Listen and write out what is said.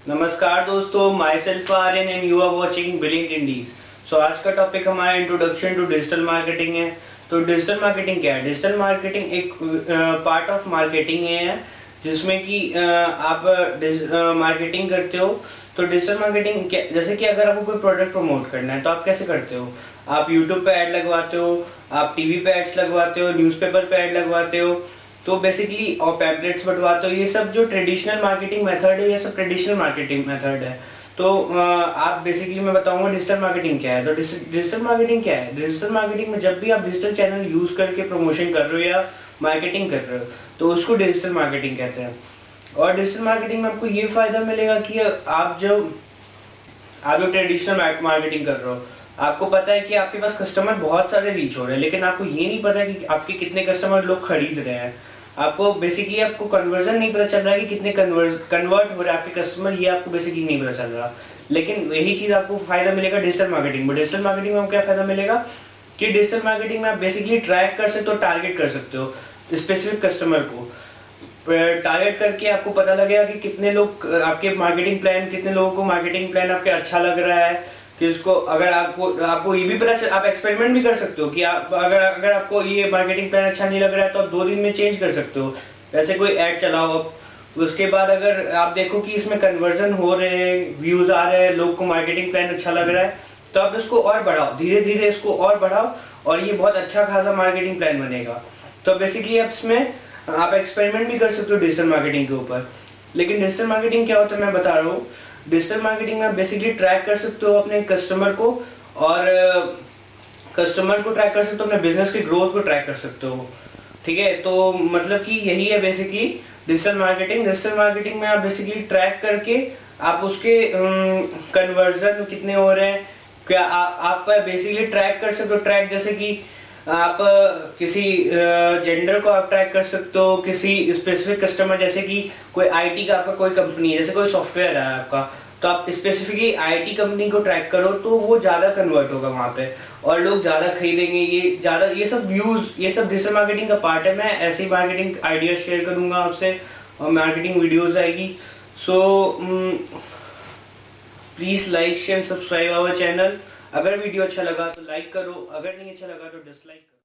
नमस्कार दोस्तों, myself Aryan and you are watching brilliant Indies. So आज का टॉपिक हमारा इंट्रोडक्शन टू डिजिटल मार्केटिंग है। तो डिजिटल मार्केटिंग क्या है? डिजिटल मार्केटिंग एक पार्ट ऑफ मार्केटिंग है जिसमें कि आप मार्केटिंग करते हो। तो डिजिटल मार्केटिंग जैसे कि अगर आपको कोई प्रोडक्ट प्रमोट करना है तो आप कैसे करते हो? आप यूट्यूब पे ऐड लगवाते हो, आप टीवी पे एड्स लगवाते हो, न्यूज़पेपर पे ऐड लगवाते हो, तो बेसिकली और पैम्पलेट्स बंटवाते हो। ये सब जो ट्रेडिशनल मार्केटिंग मेथड है, ये सब ट्रेडिशनल मार्केटिंग मेथड है। तो आप बेसिकली मैं बताऊंगा डिजिटल मार्केटिंग क्या है। तो डिजिटल मार्केटिंग क्या है? डिजिटल मार्केटिंग में जब भी आप डिजिटल चैनल यूज करके प्रमोशन कर रहे हो या मार्केटिंग कर रहे हो तो उसको डिजिटल मार्केटिंग कहते हैं। और डिजिटल मार्केटिंग में आपको ये फायदा मिलेगा कि आप जो ट्रेडिशनल मार्केटिंग कर रहे हो, आपको पता है कि आपके पास कस्टमर बहुत सारे रीच हो रहे हैं, लेकिन आपको ये नहीं पता कि आपके कितने कस्टमर लोग खरीद रहे हैं। आपको बेसिकली आपको कन्वर्जन नहीं पता चल रहा है कि कितने कन्वर्ट हो रहे हैं आपके कस्टमर, ये आपको बेसिकली नहीं पता चल रहा। लेकिन यही चीज आपको फायदा मिलेगा डिजिटल मार्केटिंग में। डिजिटल मार्केटिंग में क्या फायदा मिलेगा कि डिजिटल मार्केटिंग में आप बेसिकली ट्रैक कर सकते हो, टारगेट कर सकते हो स्पेसिफिक कस्टमर को। टारगेट करके आपको पता लगेगा कि कितने लोग आपके मार्केटिंग प्लान, कितने लोगों को मार्केटिंग प्लान आपके अच्छा लग रहा है। कि उसको अगर आपको ये भी पता आप एक्सपेरिमेंट भी कर सकते हो कि आप अगर आपको ये मार्केटिंग प्लान अच्छा नहीं लग रहा है तो आप 2 दिन में चेंज कर सकते हो। वैसे कोई ऐड चलाओ आप, उसके बाद अगर आप देखो कि इसमें कन्वर्जन हो रहे हैं, व्यूज आ रहे हैं, लोग को मार्केटिंग प्लान अच्छा लग रहा है, तो आप इसको और बढ़ाओ, धीरे धीरे इसको और बढ़ाओ और ये बहुत अच्छा खासा मार्केटिंग प्लान बनेगा। तो बेसिकली आप इसमें आप एक्सपेरिमेंट भी कर सकते हो डिजिटल मार्केटिंग के ऊपर। लेकिन डिजिटल मार्केटिंग क्या होता है मैं बता रहा हूँ। डिजिटल मार्केटिंग में आप बेसिकली ट्रैक कर सकते हो अपने कस्टमर को, और कस्टमर को ट्रैक कर सकते हो, अपने बिजनेस के ग्रोथ को ट्रैक कर सकते हो। ठीक है, तो मतलब कि यही है basically digital marketing. Digital marketing में आप बेसिकली ट्रैक करके आप उसके कन्वर्जन कितने हो रहे हैं, क्या आप बेसिकली ट्रैक कर सकते हो। ट्रैक जैसे कि आप किसी जेंडर को आप ट्रैक कर सकते हो, किसी स्पेसिफिक कस्टमर, जैसे कि कोई आईटी का आपका कोई कंपनी है, जैसे कोई सॉफ्टवेयर है आपका, तो आप स्पेसिफिकली आईटी कंपनी को ट्रैक करो तो वो ज्यादा कन्वर्ट होगा वहां पे और लोग ज्यादा खरीदेंगे। ये ज्यादा, ये सब व्यूज, ये सब डिजिटल मार्केटिंग का पार्ट है। मैं ऐसी मार्केटिंग आइडिया शेयर करूंगा आपसे और मार्केटिंग वीडियोज आएगी। So please like share subscribe our channel. अगर वीडियो अच्छा लगा तो लाइक करो, अगर नहीं अच्छा लगा तो डिसलाइक करो।